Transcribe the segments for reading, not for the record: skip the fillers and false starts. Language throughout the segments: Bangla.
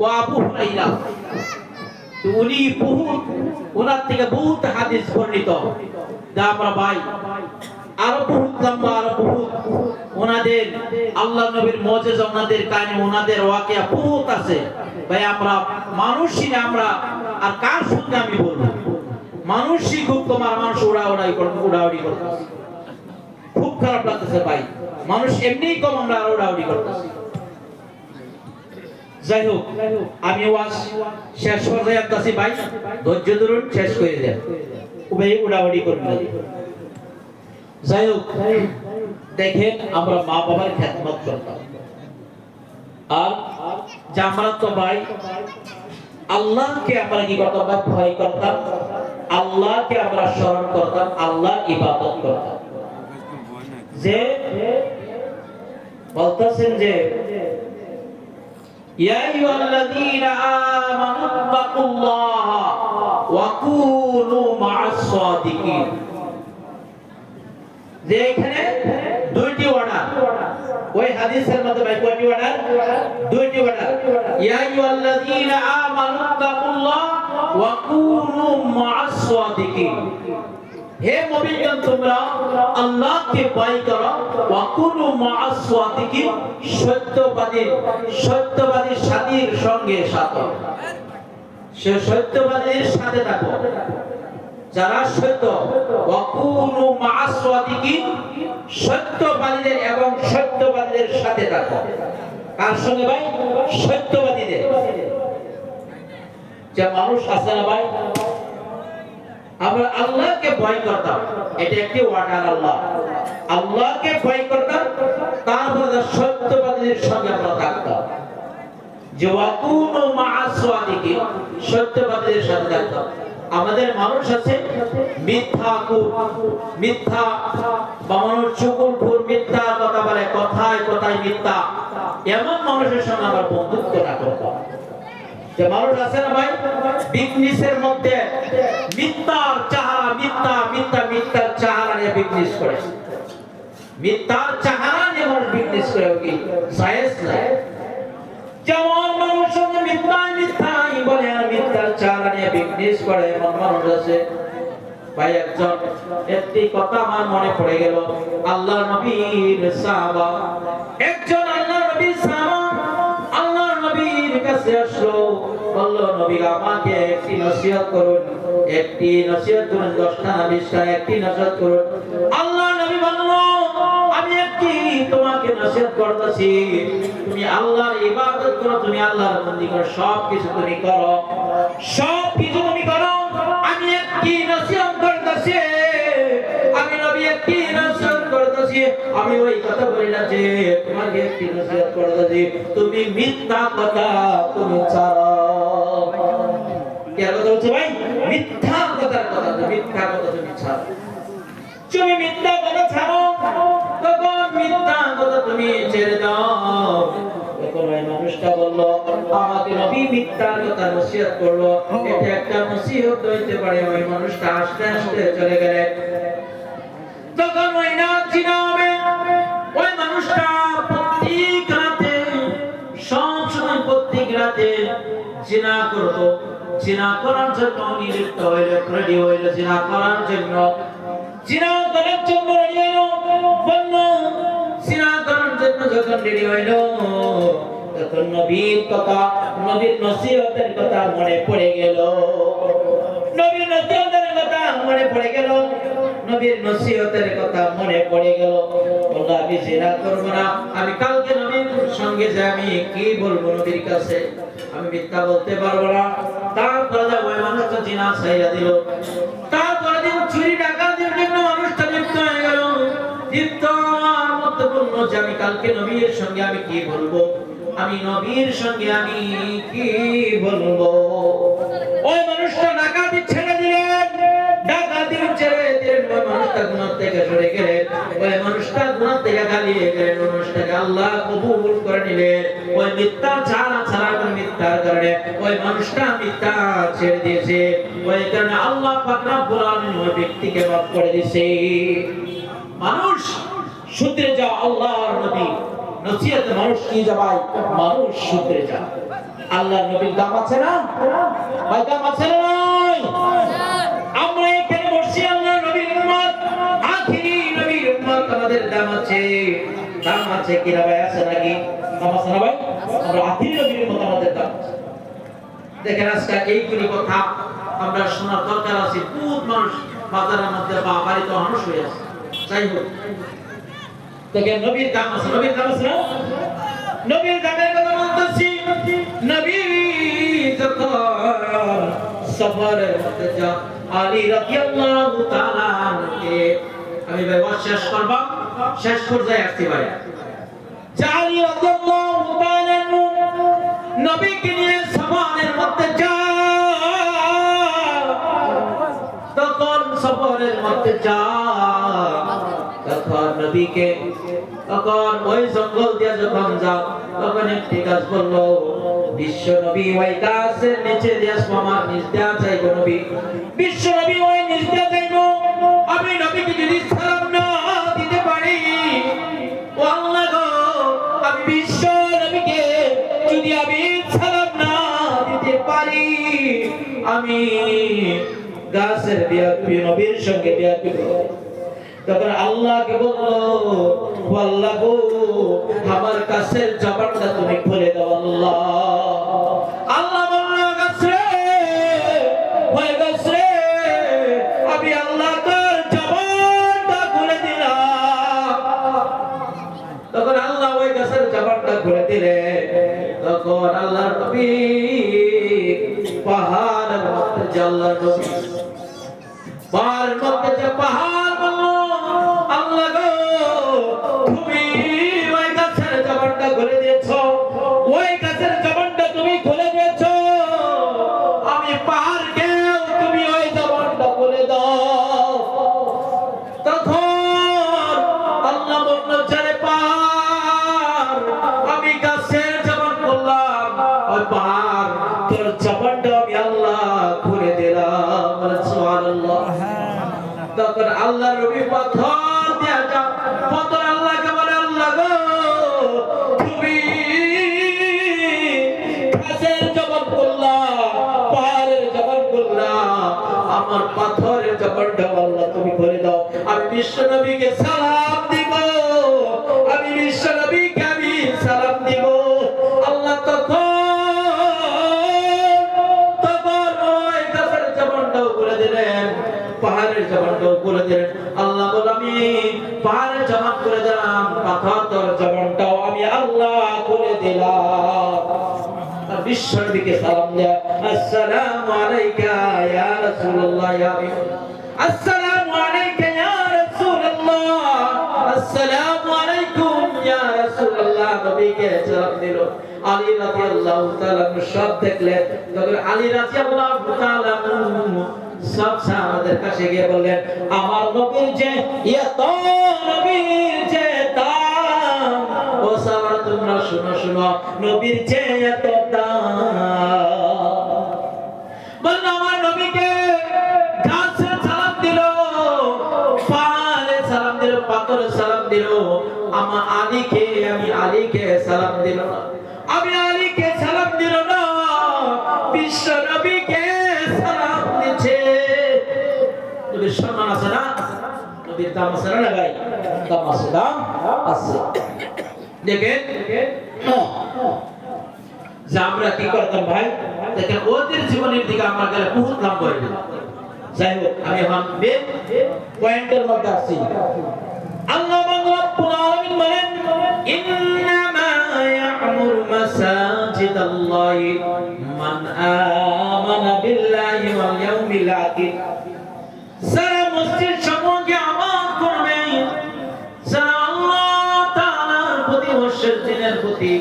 ও আবু হুরায়রা, উনি ওনার থেকে বহুত হাদিস বর্ণিত। যা আমরা ভাই আরো বহুত লম্বা, আরো বহুত ওনাদের আল্লাহ নবীর মুজিজা, ওনাদের কাহিনী, ওনাদের ওয়াকিয়া বহুত আছে ভাই। আমরা মানুষই না, আমরা আর কার সঙ্গে আমি বলবো, মানুষই খুব তোমার মানুষ উড়াউড়ি করতে খুব খারাপ লাগতেছে ভাই। মানুষ এমনিই কম, আমরা আর উড়াউড়ি করতেছি। যাই হোক, আমি ওয়াজ শেষ পর্যায়ে আসছি ভাই, ধৈর্য ধরুন, শেষ করে দেন, ভাই উড়াউড়ি করবেন না। যাই হোক, দেখেন আমরা মা বাবার খেদমত করতাম, আর যে আমরা তো ভাই আল্লাহকে আমরা কি করতাম, ভয় করতাম, আল্লাহকে আমরা স্মরণ করতাম, আল্লাহ ইবাদত করতাম। যে বলতেছেন যে ইয়া আইয়ুহাল্লাযীনা আমানুত্তাকুল্লাহা ওয়া কুনু মা'আস সাদিকিন, যে এখানে দুইটি অর্ডার, ওই হাদিসের মধ্যে ভাই কয়টি অর্ডার? দুইটি অর্ডার। ইয়া আইয়ুহাল্লাযীনা আমানুত্তাকুল্লাহা ওয়া কুনু মা'আস সাদিকিন, হে মুমিনগণ তোমরা আল্লাহকে ভয় করো, ওয়া কুনু মা'আস সাদিকিন, সত্যবাদীর সাথীর সঙ্গে থাকো, সে সত্যবাদীর সাথে থাকো, যারা সত্য, ওয়া কুনু মা'আস সাদিকিন, সত্যবাদীদের এবং সত্যবাদীদের সাথে থাকো। কার সঙ্গে ভাই? সত্যবাদীদের। যে মানুষ আছে না ভাই, আমরা আল্লাহকে ভয় করতাম, এটা একটি ওয়ার্ডার। আল্লাহকে ভয় করতাম, তারপরে সত্যবাদীদের সঙ্গে আমরা থাকতাম। যে ওয়া কুনু মা'আস সাদিকিন, সত্যবাদীদের সাথে থাকতাম। আমাদের মানুষ আছে মিথ্যা বানানোর চুগলখোর, মিথ্যা কথা বলে, কথায় কথায় মিথ্যা, এমন মানুষের সঙ্গে আমরা বন্ধুত্ব না করতাম। যে মানুষ আছে না ভাই, বিজনেসের মধ্যে মিথ্যার চাহারা, মিথ্যার চাহারা নিয়ে বিজনেস করে, মিথ্যার চাহারা নিয়ে মানুষ বিজনেস করে, কি জায়েজ নাই। যেমন মানুষ সঙ্গে মিথ্যাই বলে আর মিথ্যার চাহারা নিয়ে বিজনেস করে, এমন মানুষ আছে ভাই। একটি কথা আমার মনে পড়ে গেল, আল্লাহর নবীর সাহাবা, একজন আল্লাহর নবীর সাহাবা আল্লাহর নবীর কাছে আসলো, বলল নবী আমাকে একটি নসিহত করুন, একটি নসিহত করুন, 10টা না 20টা, একটি নসিহত করুন। আল্লাহর নবী বলল আমি একটি তোমাকে নসিহত করতেছি, তুমি আল্লাহর ইবাদত করো, তুমি আল্লাহর বন্দেগী করো, সবকিছু তুমি করো, সবকিছু তুমি করো। আমি একটি নসিহত করতেছি, আমি নবী একটি নসিহত করতেছি, আমি ওই কথা বলি না যে তোমাকে একটি নসিহত করতেছি, তুমি মিথ্যা কথা তুমি ছাড়ো। কি কথা বলছো ভাই? মিথ্যা কথা তুমি ছাড়ো। তুমি মিথ্যা কথা ছাড়ো, তখন মিথ্যা কথা তুমি ছেড়ে দাও। তখন ওই মানুষটা বললো আমাকে নবী মিথ্যা কথা নসিহত করলো, এটা একটা নসিহত হইতে পারে। ওই মানুষটা আস্তে আস্তে চলে গেলেন। তখন ওই না চিনা হবে, ওই মানুষটা প্রত্যেক রাতে, সবসময় প্রত্যেক রাতে জিনা করতো। জিনা করার জন্য নিযুক্ত হইল, রেডি হইল, জিনা করার জন্য রেডি হইল। বলল জিনা করার জন্য যখন রেডি হইল, তখন নবীর কথা, নবীর নসিহতের কথা মনে পড়ে গেল, নবীর নসিহতের কথা মনে পড়ে গেল, নবীর নসিহতের কথা মনে পড়ে গেল। বলল আমি জিনা করব না, আমি কালকে নবীর সঙ্গে যে আমি কি বলবো নবীর কাছে, আমি মিথ্যা বলতে পারবো না। তারপরে ওই মানুষটা জিনা ছাইড়া দিল। তারপরে দিন চুরি ডাকাতির জন্য মানুষটা লিপ্ত হয়ে গেল। লিপ্ত হওয়ার মধ্যে বলল যে আমি কালকে নবীর সঙ্গে আমি কি বলবো, আমি নবীর সঙ্গে আমি কি বলবো। ওই মানুষটা ডাকাতি ছেড়ে দিলেন, ডাকাতি ছেড়ে দিলেন, ওই মানুষটা গুনাহ থেকে সরে গেলেন, ওই মানুষটা গুনাহ থেকে পালিয়ে গেলেন, ওই মানুষটাকে আল্লাহ কবুল করে নিলেন। ওই মিথ্যা ছাড়া মিথ্যার কারণে ওই মানুষটা মিথ্যা ছেড়ে দিয়েছে, ওই কারণে আল্লাহ পাক রব্বুল আলামিন ওই ব্যক্তিকে মাফ করে দিয়েছে। মানুষ শুধরে যাও, আল্লাহর নবী নসিহতে মানুষ কি যায়, মানুষ শুধরে যায়। আল্লাহর নবীর দাম আছে না ভাই? দাম আছে না নাই? আমরা এখানে বসছি আল্লাহর নবীর উম্মত, আখিরি নবীর উম্মত, আমাদের দাম আছে। দাম আছে কি না ভাই? আছে নাকি? দাম আছে না ভাই? আমরা আখিরি নবীর উম্মত, আমাদের দাম আছে। দেখেন আজকে এইগুলি কথা আমরা শোনার দরকার আছে। বহুত মানুষ বাজারের মধ্যে বা বাড়িতে মানুষ হয়ে আছে। যাই হোক, দেখেন নবীর দাম আছে, নবীর দাম আছে না? নবীর দামের কথা বলতেছি। নবী যখন সফরের মধ্যে যা আলী রাদিয়াল্লাহু তাআলা কে আমি ভাই শেষ করব, শেষ পর্যায়ে আসছি ভাই। আলী রাদিয়াল্লাহু তাআলা নবীকে নিয়ে সফরের মধ্যে যা, তখন সফরের মধ্যে যা, তখন নবীকে, তখন ওই জঙ্গল দিয়ে যখন যাও, তখন একটি গাছ বললো, বিশ্ব নবী ওই গাছের নিচে দিয়ে আমার নিচ দেয়া চাইব নবী, বিশ্ব নবী ওই নিচ দেয়া চাইব। আমি নবীকে যদি সালাম না দিতে পারি, ও আল্লাহ গো, আমি বিশ্ব নবীকে যদি আমি সালাম না দিতে পারি, আমি গাছের বিয়াকুবি নবীর সঙ্গে বিয়াকুবি। তখন আল্লাহকে বললো, আল্লাহ গো, আমার কাছের জবানটা তুমি খুলে দাও আল্লাহ। আল্লাহ বললো, গাছে ওই গাছে আমি আল্লাহ তোর জবানটা খুলে দিলাম। তখন আল্লাহ ওই গাছের জবানটা খুলে দিলে, তখন আল্লাহর নবী পাহাড়ের মধ্যে যে আল্লাহর নবী পাহাড়ের মধ্যে যে পাহাড় বললো, আল্লাহ গো, তুমি ওই গাছের জবানটা খুলে দিয়েছো, ওই গাছের জবানটা তুমি খুলে দিয়েছো, আমি পাহাড়কে তুমি ওই জবানটা খুলে দাও। তখন আল্লাহ বললো, যারে পাহাড়, আমি গাছের জবান করলাম, ওই পাহাড় তোর জবানটা আমি আল্লাহ খুলে দিলাম। সুবহানাল্লাহ। তখন আল্লাহ নবী পাথর দিয়া যা, পাথর আল্লাহকে বলে, আল্লাহ গো, তুমি গাছের জবান করলা, পাহাড়ের জবান করলা, আমার পাথরের জবানটা আল্লাহ তুমি করে দাও। আমি বিশ্ব নবীকে সালাম দিব, আমি বিশ্ব নবীকে আমি সালাম দিব। আল্লাহ তখন ওই গাছের জবানটাও করে দিলেন, পাহাড়ের জবানটাও করে দিলেন। আল্লাহ বল, আমি পাহাড়ের জবান করে দিলাম, পাথর জবানটাও আমি আল্লাহ করে দিলাম। আর বিশ্ব নবীকে সালাম দেয়া, আসসালামু আলাইকা ইয়া রাসূলুল্লাহ, ইয়া আসসালামু আলাইকা ইয়া রাসূলুল্লাহ, আসসালামু আলাইকুম ইয়া রাসূলুল্লাহ। নবীকে সালাম দিল। আলী রাদিয়াল্লাহু তাআলা সব দেখলেন। তখন আলী রাদিয়াল্লাহু তাআলা সব সাহাবাদের কাছে গিয়ে বললেন, আমার নবীর যে এত, নবীর যে দাম, ও সাহাবারা তোমরা শুনো শুনো, নবীর যে এত দাম। বলল, আমার নবীকে গাছে সালাম দিল, পাহাড়ে সালাম দিল, পাথরে সালাম দিল, আমার আলীকে, আমি আলীকে সালাম দিল না, আমি আলীকে সালাম দিল না, বিশ্ব নবীকে সালাম দিচ্ছে। নবীর সম্মান আছে না? নবীর দাম আছে না ভাই? দাম আছে, দাম আছে। দেখেন যে আমরা কি করতাম ভাই, দেখেন ওদের জীবনের দিকে আমরা গেলে বহুত লম্বা হয়ে যায়। যাই হোক, আমি এখন পয়েন্টের মধ্যে আসছি। আল্লাহ রাব্বুল আলামিন বলেন, ইন্নামা ইয়া'মুরু মাসাজিদাল্লাহি মান আমানা বিল্লাহি ওয়াল ইয়াউমিল আখির। সারা মসজিদ সমূহকে আমানত করবে, সারা আল্লাহ তাআলার প্রতি, বর্ষের দিনের প্রতি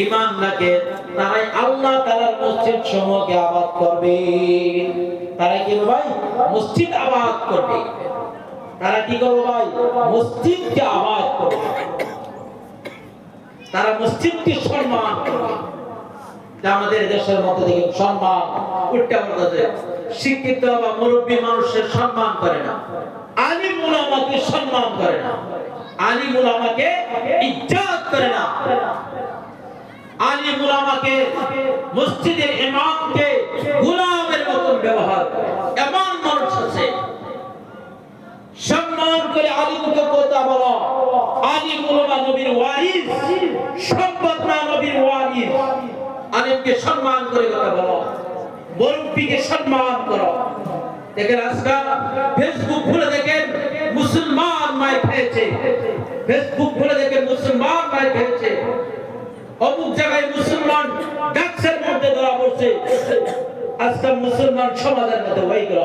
ঈমান রাখে, তারাই আল্লাহ তাআলার মসজিদ সমূহকে আবাদ করবে। তারা কি ভাই? মসজিদ আবাদ করবে। তারা কি করবে ভাই? মসজিদকে আবাদ করবে। তারা মসজিদকে সম্মান করবে। আমাদের দেশের মধ্যে থেকে সম্মান উঠতে পড়তেছে, শিক্ষিত বা মুরব্বী মানুষের সম্মান করে না, আলিম উলামাকে সম্মান করে না, আলিম উলামাকে ইজ্জত করে না, আলিম উলামাকে মসজিদের ইমামকে গোলামের মতন ব্যবহার করে। এমন মানুষ আছে সম্মান করে আলিমকে কথা বলো, আলিম উলামা নবীর ওয়ারিস, সম্পদ না নবীর ওয়ারিস। আলিমকে সম্মান করে কথা বলো, মুরব্বিকে সম্মান করো। দেখেন আজকাল ফেসবুক খুলে দেখেন মুসলমান মায়ের খেয়েছে, ফেসবুক খুলে দেখেন মুসলমান মায়ের খেয়েছে, অমুক জায়গায় মুসলমান গাছের মধ্যে ধরা পড়ছে। আজকাল মুসলমান সমাজের মধ্যে হয়ে গেল।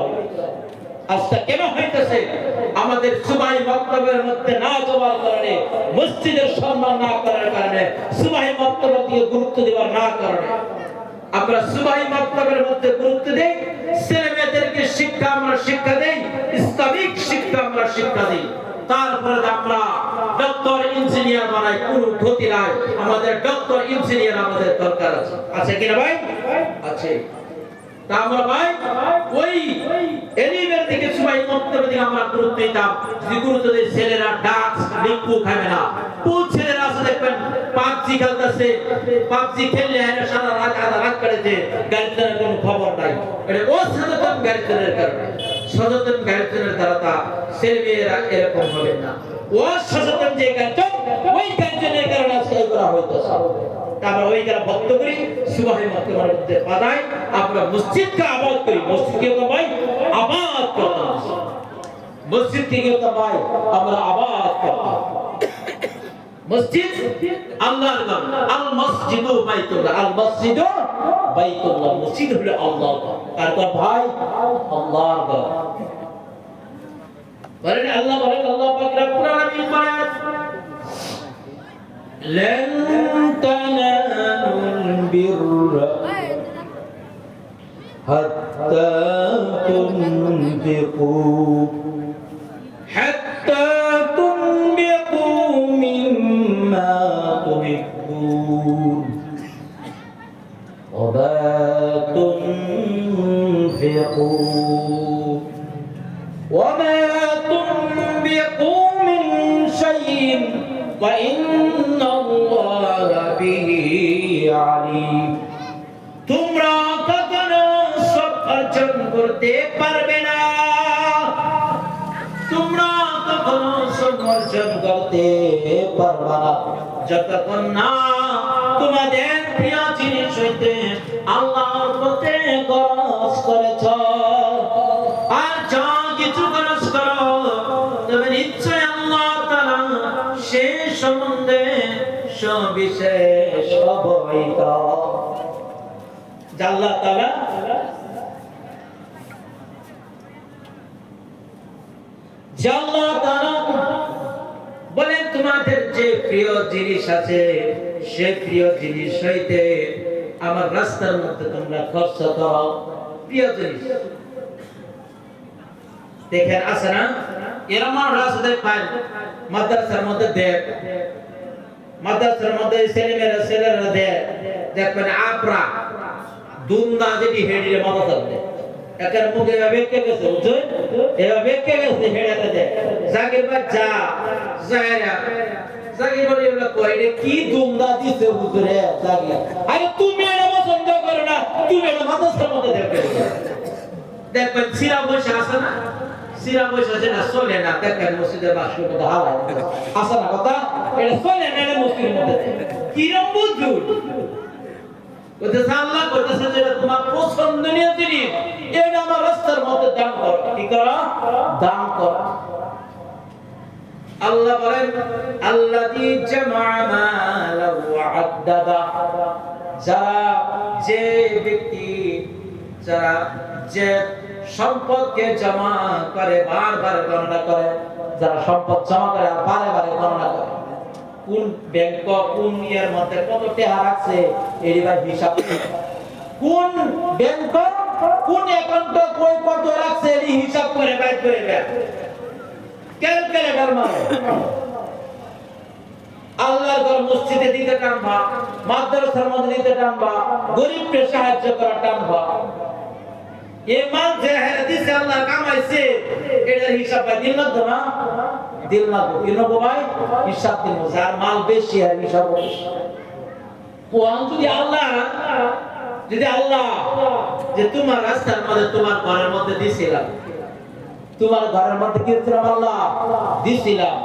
আজকে কেন হইতেছে? আমাদের সুবাহি মক্তবের মধ্যে না যাওয়ার কারণে, মসজিদের সম্মান না করার কারণে, সুবাহি মক্তবের দিকে গুরুত্ব দেওয়ার না কারণে। আমরা সুবাহি মক্তবের মধ্যে গুরুত্ব দেই, ছেলে মেয়েদেরকে শিক্ষা আমরা শিক্ষা দেই, ইসলামিক শিক্ষা আমরা শিক্ষা দেই। তারপরে আমরা ডক্টর ইঞ্জিনিয়ার বানাই, কোনো ক্ষতি নাই। আমাদের ডক্টর ইঞ্জিনিয়ার আমাদের দরকার আছে, আছে কিনা ভাই? আছে। তা আমরা ভাই ওই এলিমের দিকে সবাই মক্তবের দিকে আমরা গুরুত্ব দিতাম। যদি গুরুত্ব দেই, ছেলেরা ডাক্স লিঙ্কু খাবে না। কোন ছেলেরা আছে দেখবেন পাবজি খেলতেছে, পাবজি খেললে এরা সারা রাত আধা রাত কাটাচ্ছে, গার্জেনের কোনো খবর নাই। এটা অসচেতন গার্জেনের কারণে। সচেতন গার্জেনের দ্বারা তা ছেলে মেয়েরা এরকম হবে না। অসচেতন যে গার্জেন, ওই গার্জেনের কারণে আজকে এগুলো হইতেছে। আমরা ওই যারা ভক্ত করি সুবাহি মক্তবের মধ্যে বাদাই, আমরা মসজিদকে আবাদ করি। মসজিদকে তো ভাই আবাদ করতাম, মসজিদকে তো ভাই আমরা আবাদ করতাম। মসজিদ আল্লাহর ঘর, আল মসজিদু বাইতুল্লাহ, আল মসজিদু বাইতুল্লাহ। মসজিদ হলো আল্লাহর ঘর। আর তো ভাই আল্লাহর ঘর। বলেন আল্লাহ, বলেন আল্লাহ পাক রব্বুল আলামিন বলেন لن تنالوا البر حتى تنفقوا مما تحبون وما تنفقوا من شيء وإن الله به عليم। তোমরা কখনো সব অর্জন করতে পারবে না, তোমরা কখনো সব অর্জন করতে পারবে না যতক্ষণ না তোমাদের প্রিয় জিনিস হইতে আল্লাহর পথে খরচ করেছ। আর যা কিছু খরচ করো তবে নিশ্চয় আল্লাহ তাআলা সে সম্বন্ধে সবিশেষ অবহিত। আল্লাহ তাআলা বলেন তোমাদের যে প্রিয় জিনিস আছে সে প্রিয় জিনিস হইতে আমার রাস্তার মধ্যে তোমরা খরচ করো। প্রিয় জিনিস দেখেন আছে না, এরকম রাস্তায় পায় মাদ্রাসার মধ্যে দেখ, মাদ্রাসার মধ্যে ছেলেরা দেখ, দেখবেন আপরা দুন্দা যেটি হেডিরে মাথা থাকবে একের মুখে বেঁকে গেছে, বুঝছো? এবার বেঁকে গেছে হেডাতে দেয়। জাকির ভাই যা যায়রা জাকির ভাই এগুলো কই রে কি দুন্দা দিছে হুজুরে জাকির। আরে তুমি এটা পছন্দ করো না, তুমি এটা মাদ্রাসার মধ্যে দেখবে। দেখবেন সিরা বসে আছে না, সিরা বসে আছে না, চলে না। দেখেন মসজিদের বাসুর মধ্যে হাওয়া আছে না, কথা এটা চলে না, এটা মসজিদের মধ্যে কিরম বুঝুন। আল্লাহ বলতেছে যে তোমার পছন্দনীয় জিনিস এটা আমার রাস্তার মধ্যে দান করো। কি করো? দান করো। আল্লাহ বলেন আল্লাযী জামা মালাহু ওয়া আদ্দাদা, যে ব্যক্তি যারা যে সম্পদকে জমা করে বারবার গণনা করে, যারা সম্পদ জমা করে আর বারে গণনা করে, কোন ব্যাংক কোন ইয়ার মধ্যে কত টাকা রাখছে এর ভাই হিসাব, কোন ব্যাংক কোন অ্যাকাউন্টে কই কত রাখছে এর হিসাব করে বাইর করে দেয়। ক্যালকুলেটর মানে আল্লাহর ঘর মসজিদে দিতে টানবা, মাদ্রাসার মধ্যে দিতে টানবা, গরিবকে সাহায্য করা টানবা। এই মাল যে দিছে আল্লাহ কামাইছে এটার হিসাব দিল না তো, না দিল না তো, দিল না ভাই হিসাব দিল। যার মাল বেশি আর হিসাব বেশি। কোন যদি আল্লাহ যদি আল্লাহ যে তোমার রাস্তার মধ্যে তোমার ঘরের মধ্যে দিছিলাম, তোমার ঘরের মধ্যে কি দিছিলাম আল্লাহ দিছিলাম,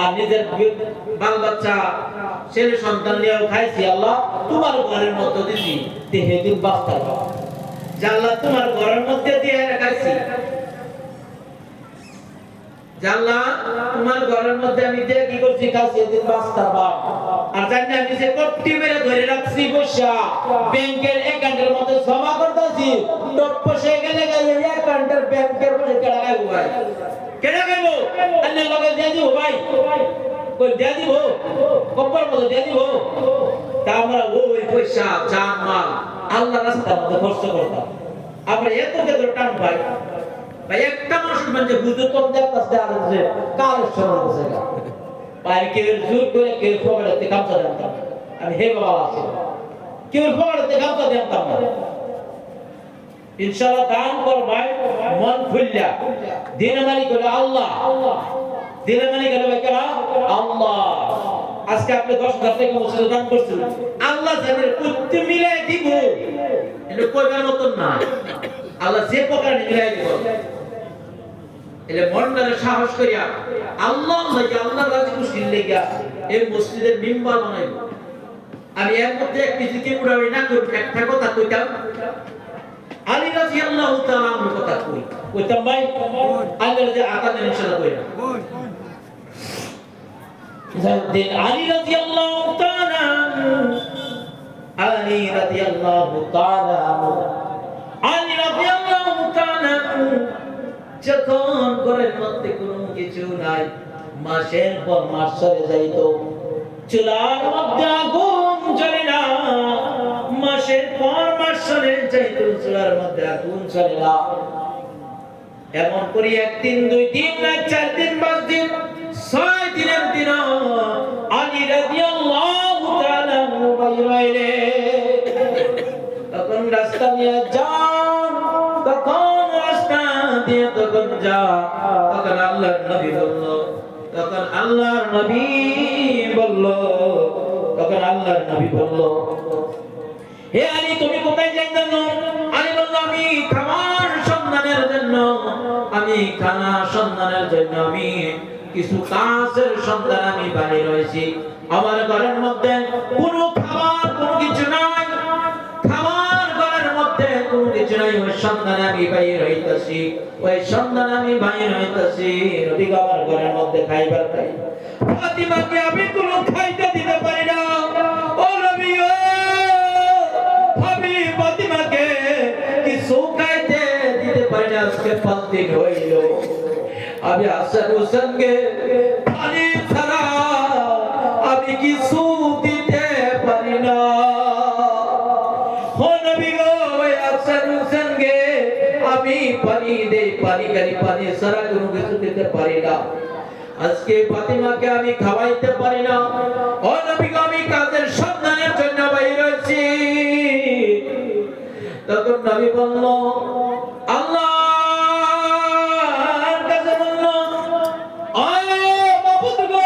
আর নিজের বাল বাচ্চা ছেলে সন্তান নিয়েও খাইছি আল্লাহ তোমার ঘরের মধ্যে দিছি, দেহে দিন বাস্তা যে আল্লাহ তোমার ঘরের মধ্যে দিয়ে রাখাইছি, জানলা তোমার ঘরের মধ্যে আমি দিয়ে কি করছি কাছে এদিন বাস্তার বাপ, আর জানি আমি যে কট্টি মেরে ধরে রাখছি বসা ব্যাংকের অ্যাকাউন্টের মধ্যে জমা করতেছি, টপ বসে গেলে গেলে অ্যাকাউন্টের ব্যাংকের বসে কেডা গাইবো ভাই, কেডা গাইবো আন্নে লগে দিয়ে দিব ভাই, কই দিয়ে দিব কপার মধ্যে দিয়ে দিব, তা আমরা ওই পয়সা জান মাল আল্লাহর রাস্তার মধ্যে খরচ করতাম, আমরা এত কেন টান পাই ভাই, একটা মানুষ মানে বুঝতে তো দেখতাছে আর যে কালের সরল জায়গা ভাই, কেউ জোর করে কেউ পকেটে গামছা দিতাম, আমি হে বাবা আছে কেউ পকেটে গামছা দিতাম না, ইনশাআল্লাহ দান কর ভাই মন খুললা, দিন মালিক হলো আল্লাহ, দিন মালিক হলো কেরা আল্লাহ। আজকে আপনি 10,000 টাকা মসজিদে দান করছেন, আল্লাহ জানে কত মিলাই দিব, এটা কইবার মতন না, আল্লাহ যে প্রকার মিলাই দিব, এলে মনটারে সাহস করিয়া আল্লাহ লাগি আল্লাহর রাজি খুশির লাগিয়া এই মসজিদের মিম্বার বানাইব। আমি এর মধ্যে এক কিছু কি উড়াই না করি, একটা কথা কইতাম, আলী রাদিয়াল্লাহু তাআলা আনহু কথা কইতাম ভাই, আল্লাহ যে আকাদের ইনশাআল্লাহ কইরা যাদের আলী রাদিয়াল্লাহু তাআলা আলী রাদিয়াল্লাহু তাআলা আলী রাদিয়াল্লাহু তাআলা যখন ঘরের মধ্যে কোনো কিছু নাই, মাসের পর মাস চলে যাইতো, চুলার মধ্যে আগুন জ্বলে না, মাসের পর মাস চলে যাইতো, চুলার মধ্যে আগুন জ্বলে না, এমন করে 1 দিন 2 দিন না 4 দিন 5 দিন 6 দিনের দিন আলী রাদিয়াল্লাহু তাআলা বাইরে তখন রাস্তা নিয়ে যান, তখন দিয়ে তখন যা, তখন আল্লাহর নবী বলল, তখন আল্লাহর নবী বলল, তখন আল্লাহর নবী বলল, হে আলী তুমি কোথায় যাই জানো? আলী বলল আমি খাবার সন্ধানের জন্য, আমি খানা সন্ধানের জন্য আমি কিছু কাজের সন্ধান আমি বাইরে রয়েছি, আমার ঘরের মধ্যে কোনো খাবার কোনো কিছু নাই, খাবার ঘরের মধ্যে কোনো কিছু নাই, ওই সন্ধানে আমি বাইরে হইতাছি, ওই সন্ধানে আমি বাইরে হইতাছি, নবী আমার ঘরের মধ্যে খাইবার খাই, ফাতিমাকে আমি কোনো খাইতে দিতে পারি না, ও নবী ও আমি ফাতিমাকে কিছু খাইতে দিতে পারি না, আজকে 5 দিন হইল আমি হাসান হোসেনকে পানি ছাড়া আমি কিছু দিতে পারি না, ও নবী গো ওই হাসান হোসেনকে আমি পানি দেই, পানি গাড়ি পানি ছাড়া কোনো কিছু দিতে পারি না, আজকে ফাতিমাকে আমি খাওয়াইতে পারি না, ও নবী গো আমি কাজের সন্ধানের জন্য বাইরে আছি। তখন নবী বলল আল্লাহর কাছে বলল, ও মাবুদ গো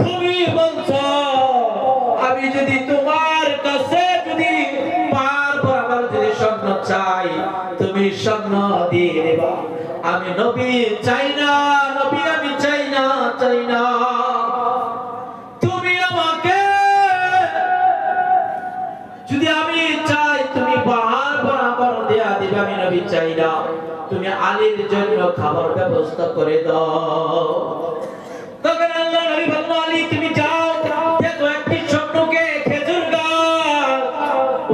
তুমি বলছো আমি যদি তোমার কাছে যদি পার বরাবর যদি স্বর্ণ চাই তুমি স্বর্ণ দিয়ে দেবা, আমি নবী চাই না, নবী আমি চাই না, চাই না, তুমি আমাকে যদি আমি চাই তুমি পাহাড় বরাবর দেয়া দিবে, আমি নবী চাই না, তুমি আলীর জন্য খাবার ব্যবস্থা করে দাও। তখন আল্লাহ নবী বলল আলী তুমি যাও, দেখো একটি স্বর্ণকে খেজুর গাছ,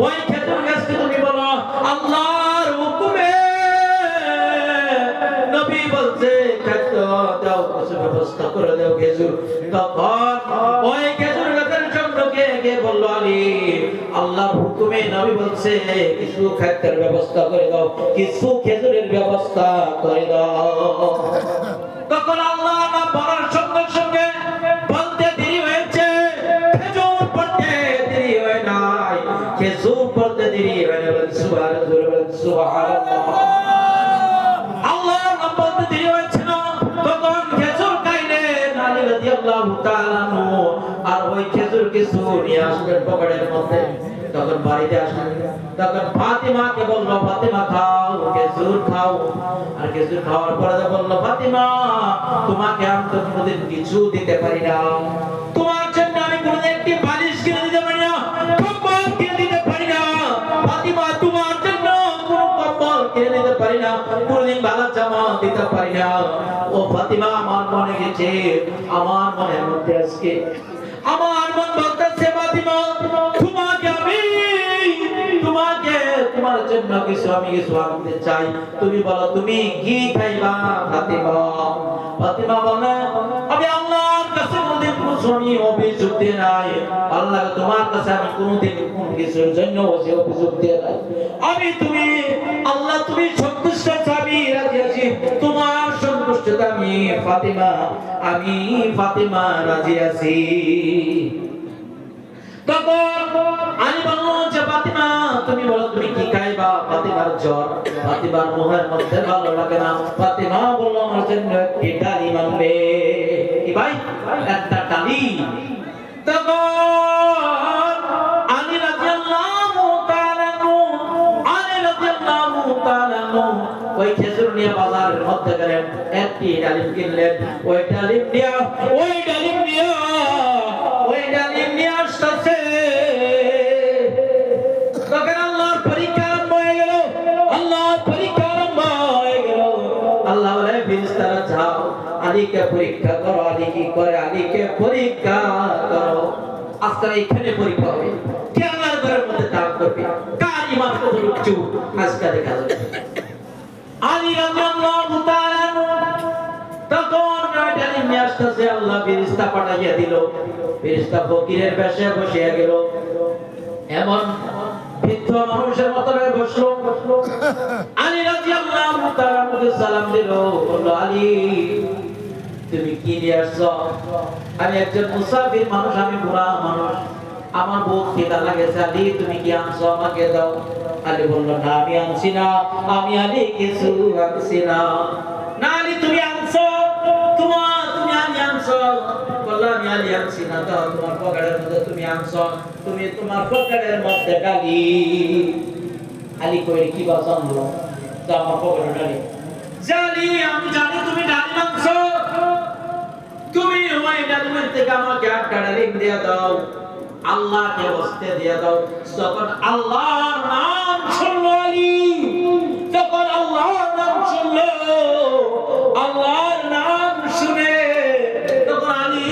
ওই খেজুর গাছকে তুমি বলো আল্লাহর হুকুমে নবী বলছে খাদ্য দাও, কিছু ব্যবস্থা করে দাও খেজুর। তখন ওই খেজুর গাছের স্বর্ণকে কে বলল আলী আল্লাহর হুকুমে নবী বলছে কিছু খাদ্যের ব্যবস্থা করে দাও, কিছু খেজুরের ব্যবস্থা করে দাও। তখন আল্লাহ না বলার সঙ্গে সঙ্গে বলতে দেরি হয়েছে, খেজুর পড়তে দেরি হয় নাই, খেজুর পড়তে দেরি হয় না, সুবহানাল্লাহ, আল্লাহ না বলতে দেরি হয়েছে না, তখন খেজুর খাইলেন আলী রাদিয়াল্লাহু তাআলা, আর ওই ওই খেজুর কিছু নিয়ে আসলেন পকেটের মধ্যে। তখন বাড়িতে আসলেন, তখন ফাতিমাকে বলল, ফাতিমা খাও, খেজুর খাও। আর খেজুর খাওয়ার পরে বলল, ফাতিমা তোমাকে আমি তো কোনোদিন কিছু দিতে পারি না, তোমার জন্য আমি কোনোদিন একটি বালিশ কিনে দিতে পারি না, কম্বল কিনে দিতে পারি না। ফাতিমা তোমার জন্য কোনো কম্বল কিনে দিতে পারি না, কোনোদিন ভালো জামা দিতে পারি না। ও ফাতিমা, আমার মনে গেছে, আমার মনের মধ্যে আজকে আমার মন বলতেছে, ফাতিমা তোমার জন্য আমি কিছু আনতে চাই, তুমি বলো তুমি কি খাইবা? ফাতিমা বলে, আমি আল্লাহর কাছে কোনদিন কোনো অভিযোগ দিয়ে নাই, আল্লাহ তোমার কাছে আমি কোনদিন কোন কিছুর জন্য অভিযোগ দিয়ে নাই। আল্লাহ তুমি সন্তুষ্ট চাবি রাজি আছি, তোমার সন্তুষ্টতা আমি ফাতিমা রাজি আছি। তখন আমি বললাম যে ফাতিমা তুমি বলো তুমি কি খাইবা? ফাতিমার জ্বর, ফাতিমার মুখের মধ্যে ভালো লাগে না। ফাতিমা বলল আমার জন্য একটি ডালিম আনবে। কি ভাই? একটা ডালিম। তখন আলী রাদিয়াল্লাহু তাআলা ওই খেজুর নিয়ে বাজারের মধ্যে গেলেন, একটি ডালিম কিনলেন। ওই ডালিম নিয়ে আসতেছে। তখন আল্লাহর পরীক্ষা আরম্ভ হয়ে গেল। আল্লাহ বলে, ফেরেশতারা যাও, আলীকে পরীক্ষা করো। আলী কি করে? আলীকে পরীক্ষা করো। আজকে এখানে পরীক্ষা হবে, কে আল্লাহর ঘরের মধ্যে দান করবে, কার ঈমান কতটুকু উঁচু, আজকে দেখা যাবে। আলী রাদিয়াল্লাহু তাআলা তখন ডালিম নিয়ে আসতেছে, আল্লাহ ফেরেশতা পাঠাইয়া দিল। ফেরেশতা ফকিরের বেশে বসিয়া গেল, এমন বৃদ্ধ মানুষের মতো বসলো। আলী রাদিয়াল্লাহু তাআলা সালাম দিল, বলল, আলী তুমি কি নিয়ে আসছো? আমি একজন মুসাফির মানুষ, আমি বুড়া মানুষ, আমার বউ খিদা লাগেছে, আলী তুমি কি আনছো? আমাকে দাও। আলী বলল, না আমি আনছি না, আমি আলী কিছু আনছি না। না আলী তুমি আনছো, তুমি আনছো। বলল, আমি আলী আনছি না, দাও তোমার পকেটের মধ্যে তুমি আনছো, তুমি তোমার পকেটের মধ্যে ডালিম। আলী কই কি বা জানলো যে আমার পকেটে ডালিম? জানি, আমি জানি তুমি ডালিম আনছো, তুমি ওই ডালিমের থেকে আমাকে একটা ডালিম দিয়ে দাও, আল্লাহকে বসতে দিয়ে দাও। যখন আল্লাহর নাম শুনলো আলী, যখন আল্লাহর নাম শুনলো, আল্লাহর নাম শুনে তখন আলী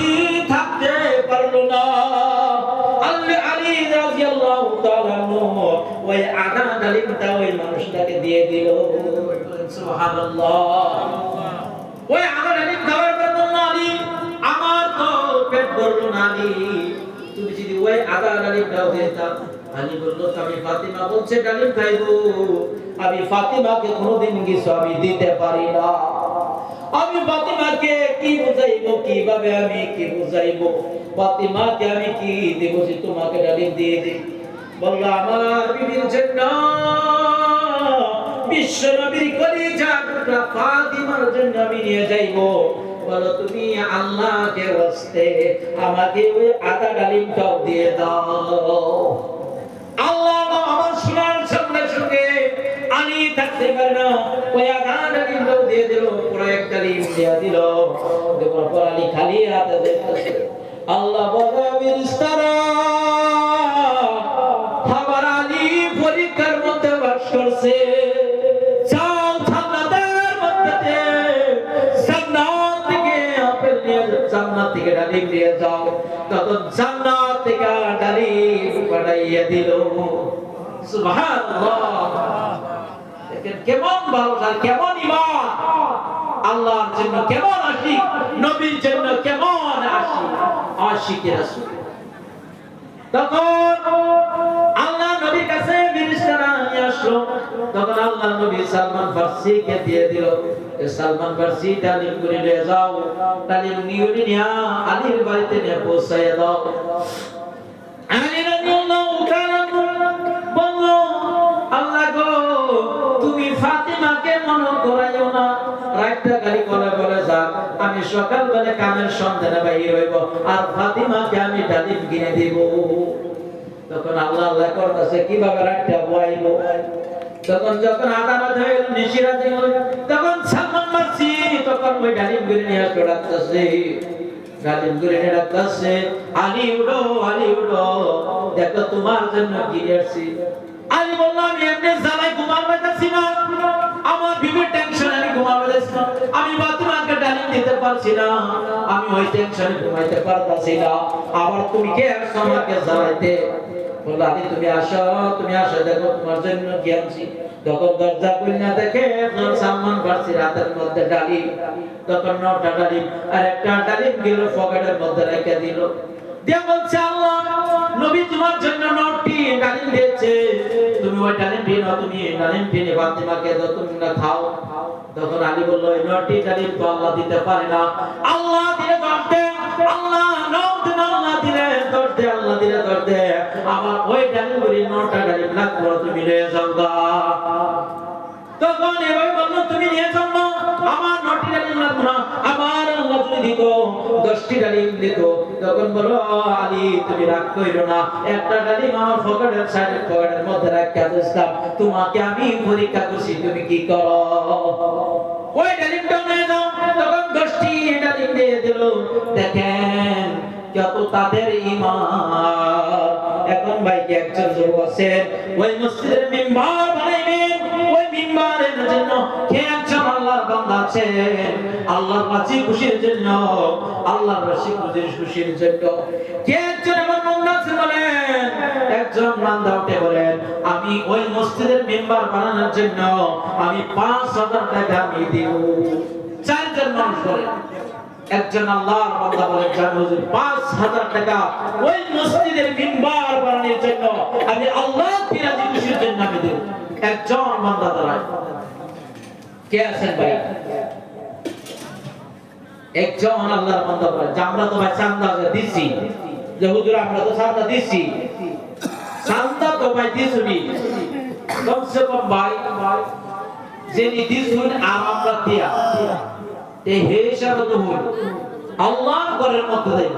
থাকতে পারলো না। আলী রাদিয়াল্লাহু তাআলা ওই আধা ডালিমটা ওই মানুষটাকে দিয়ে দিল। সুবহানাল্লাহ। ওই আধা ডালিম খাওয়ার পর বলল, আলী আমার তো পেট ভরলো না, আলী তুমি যদি ওই আধা ডালিমটাও দিতাম। আলী বলল, আমি ফাতিমা বলছে ডালিম খাইবো, আমি ফাতিমাকে কোনোদিন কিছু আমি দিতে পারি না। আমি ফাতিমাকে কি বুঝাইবো, কিভাবে আমি কি বুঝাইবো? ফাতিমাকে আমি কি দেব যে তোমাকে ডালিম দিয়ে দিই? বলল, আমার বিবির জন্য, বিশ্ব নবীর কলিজা টুকরা ফাতিমার জন্য আমি নিয়ে যাইবো। বলো তুমি আল্লাহকে ওয়াস্তে আমাকে ওই আধা ডালিমটাও দিয়ে দাও। আল্লাহ আমার শোনার সঙ্গে সঙ্গে আলী থাকতে পারে না, ওই আধা ডালিমটাও দিয়ে দিল, পুরো এক ডালিম দিয়ে দিল। দেওয়ার পর আলী খালি হাতে যাইতেছে। আল্লাহ বলে, ফেরেশতারা আমার আলী পরীক্ষার মধ্যে বাস করছে, যাও জান্নাতের মধ্যে, জান্নাত থেকে ডালিম দিয়ে যাও। তখন জান্নাত থেকে ডালিম পাঠাইয়া দিল। সুবহানাল্লাহ। দেখেন কেমন ভালোবাসা, কেমন ঈমান, আল্লাহর জন্য কেমন আশিক, নবীর জন্য কেমন আশিক, আশিকে রাসূল। তখন আল্লাহ নবীর কাছে ফেরেশতারা নিয়ে আসলো। তখন আল্লাহ নবী সালমান ফারসিকে দিয়ে দিল, সালমান ফারসি ডালিম করে নিয়ে যাও, ডালিম নিয়ে আলীর বাড়িতে নিয়ে পৌঁছাইয়া দাও। আলী রাদিয়াল্লাহু তাআলা বলল, আল্লাহ গো তুমি ফাতিমাকে মনে করাইও না, রাতটা গালি করে বলে যাক আমি সকালবেলা কামের সন্ধানে বাইর হইব আর ফাতিমাকে আমি ডালিম কিনে দিব। তখন আল্লাহ আল্লাহ করতেছে কিভাবে রাখতে বইব। তখন যখন আদালত হয়ে গেল নিশিরাত হয়ে গেল, তখন সালমান মাসি তখন ওই ডালিম কিনে নিয়ে আসতে ডাকতেছে, ডালিম কিনে নিয়ে ডাকতেছে, আলী উঠো, আলী উঠো, দেখো তোমার জন্য কিনে আসছি। আলী বলল আমি এমনি জ্বালাই ঘুমাতে পারছি না, আমার বিবির টেনশন আমি ঘুমাতে পারছি না, আমি ফাতিমাকে ডালিম দিতে পারছি না, আমি ওই টেনশনে ঘুমাইতে পারতাছি না, আবার তুমি কে আসছো আমাকে জ্বালাইতে। বলল আলী তুমি আসো, তুমি আসো, দেখো তোমার জন্য কি আনছি। তখন দরজা খুলে দেখে সালমান ফার্সি রাতের মধ্যে ডালিম, তখন 9টা ডালিম আর একটা ডালিম গেল পকেটের মধ্যে রেখে দিল, দিয়ে বলছে আল্লাহ নবী তোমার জন্য 9টি ডালিম দিয়েছে, তুমি ওই ডালিম দিয়ে নাও, তুমি ডালিম দিয়ে ফাতিমাকে দাও, তুমি না খাও। তখন আলী বলল এই 9টি ডালিম তো আল্লাহ দিতে পারে না, আল্লাহ দিলে দরদে, আল্লাহ নৌতে আল্লাহ দিলে দরদে, আল্লাহ দিলে দরদে, আমার ওই ডালিমগুলি 9টা ডালিম লাগবে, তুমি নিয়ে যাও গা। তখন এভাবে বললো তুমি নিয়ে যাও না, আমার 9টি ডালিম লাগবে না, আমার আল্লাহ যদি দিত 10টি ডালিম দিত। তখন বলল আলী তুমি রাগ কইরো না, একটা ডালিম আমার পকেটের সাইডে পকেটের মধ্যে রাখা দিলাম, তোমাকে আমি পরীক্ষা করছি তুমি কি করো, ওই ডালিমটা নিয়ে যাও। তখন 10টি ডালিম দিয়ে দিল। দেখেন কত তাদের ঈমান। এখন ভাই কি একজন লোক আছে ওই মসজিদের মিম্বার বানাইবেন, ওই মিম্বারের জন্য কে একজন আল্লাহর বান্দা আছে আল্লাহর রাজি খুশির জন্য, আল্লাহর রাজি খুশির জন্য কে একজন এমন বান্দা আছে বলেন। একজন বান্দা উঠে বলেন আমি ওই মসজিদের মিম্বার বানানোর জন্য আমি 5000 টাকা আমি দেব। 4জন মানুষ বলেন, একজন আল্লাহর বান্দা বলেন হুজুর 5000 টাকা ওই মসজিদের মিম্বার বানানোর জন্য আমি আল্লাহর রাজি খুশির জন্য আমি দেব। একজন বান্দা দাঁড়ায়, কে আছেন ভাই? একজন আল্লাহর বান্দা বলেন যে আমরা তো ভাই চাঁদা দিছি, যে হুজুর আমরা তো চাঁদা দিছি, চাঁদা তো ভাই দিছুনি, কমসে কম ভাই যিনি দিছুন আর আমরা দিয়া এই হিসাবে তো হল আল্লাহর ঘরের মধ্যে দেব।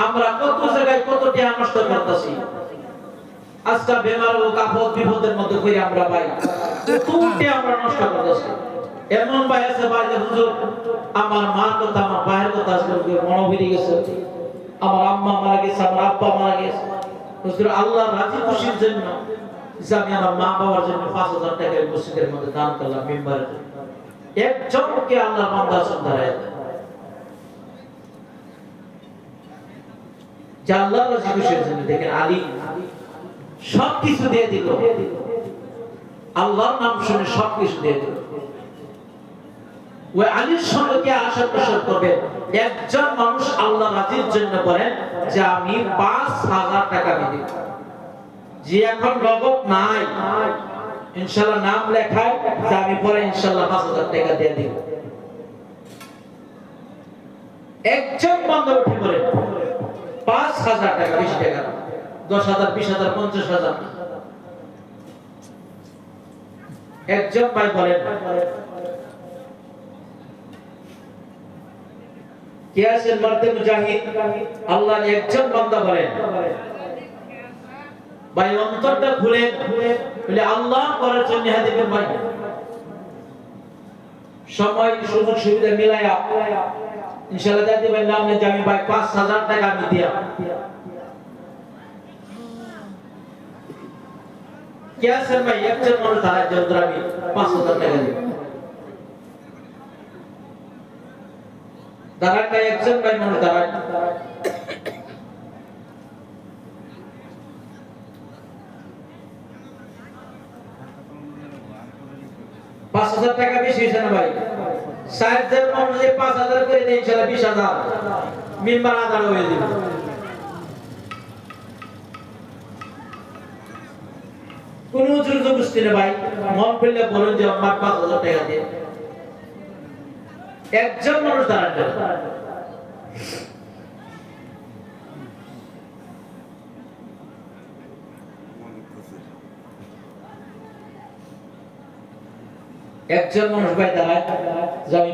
আমরা কত জায়গায় কত টাকা নষ্ট করতেছি, আজকে বেমার ও কাপড় বিপদের মধ্যে কই আমরা ভাই কতটা আমরা নষ্ট করতেছি। এমন ভাই আছে ভাই যে হুজুর আমার মার কথা আমার ভাইয়ের কথা আজকে মনে হয়ে গেছে, আমার আম্মা মারা গেছে, আমার আব্বা মারা গেছে, হুজুর আল্লাহর রাজি খুশির জন্য আমি আমার মা বাবার জন্য 5000 টাকা মসজিদের মধ্যে দান করলাম মিম্বারের জন্য। একজনকে আল্লাহর বান্দা সন্ধায় যে আল্লাহর রাজি খুশির জন্য। দেখেন আলী সবকিছু দিয়ে দিল, আল্লাহর নাম শুনে সবকিছু দিয়ে দিল। ওই আলীর সঙ্গে কে আশা প্রসাদ করবে? একজন মানুষ আল্লাহ রাজির জন্য বলেন যে আমি 5000 টাকা দিব, যে এখন নগদ নাই ইনশাআল্লাহ নাম লেখায় যে আমি পরে ইনশাআল্লাহ 5000 টাকা দিয়ে দিব। একজন বান্দা উঠে বলে 5000 টাকা, 20 টাকা, 10,000, 20,000, 50,000। একজন ভাই বলেন কে আছেন মারতে মুজাহিদ? আল্লাহর একজন বান্দা বলেন ভাই অন্তরটা খুলে বলে আল্লাহ করার জন্য হাদিবেন ভাই, সময় সুযোগ সুবিধা মিলায়া ইনশাআল্লাহ যাতে ভাই নাম নে আমি ভাই 5000 টাকা আমি দিয়া। কে আছেন ভাই একজন মানুষ দাঁড়ায় যন্ত্র আমি 5000 টাকা দিব? দাঁড়ায় ভাই একজন ভাই মানুষ দাঁড়ায়। 5000 টাকা বেশি হইছে না ভাই? 6000 মানুষ যে 5000 করে দেয় ইনশাআল্লাহ 20000 মিম্বার আদার হয়ে যাবে। কোন জুরজ বুঝতে না ভাই, মন পেলে বলেন যে আমার 5000 টাকা দিয়ে। একজন মানুষ দাঁড়ায়, একজন মানুষ ভাই দাঁড়ায় যে আমি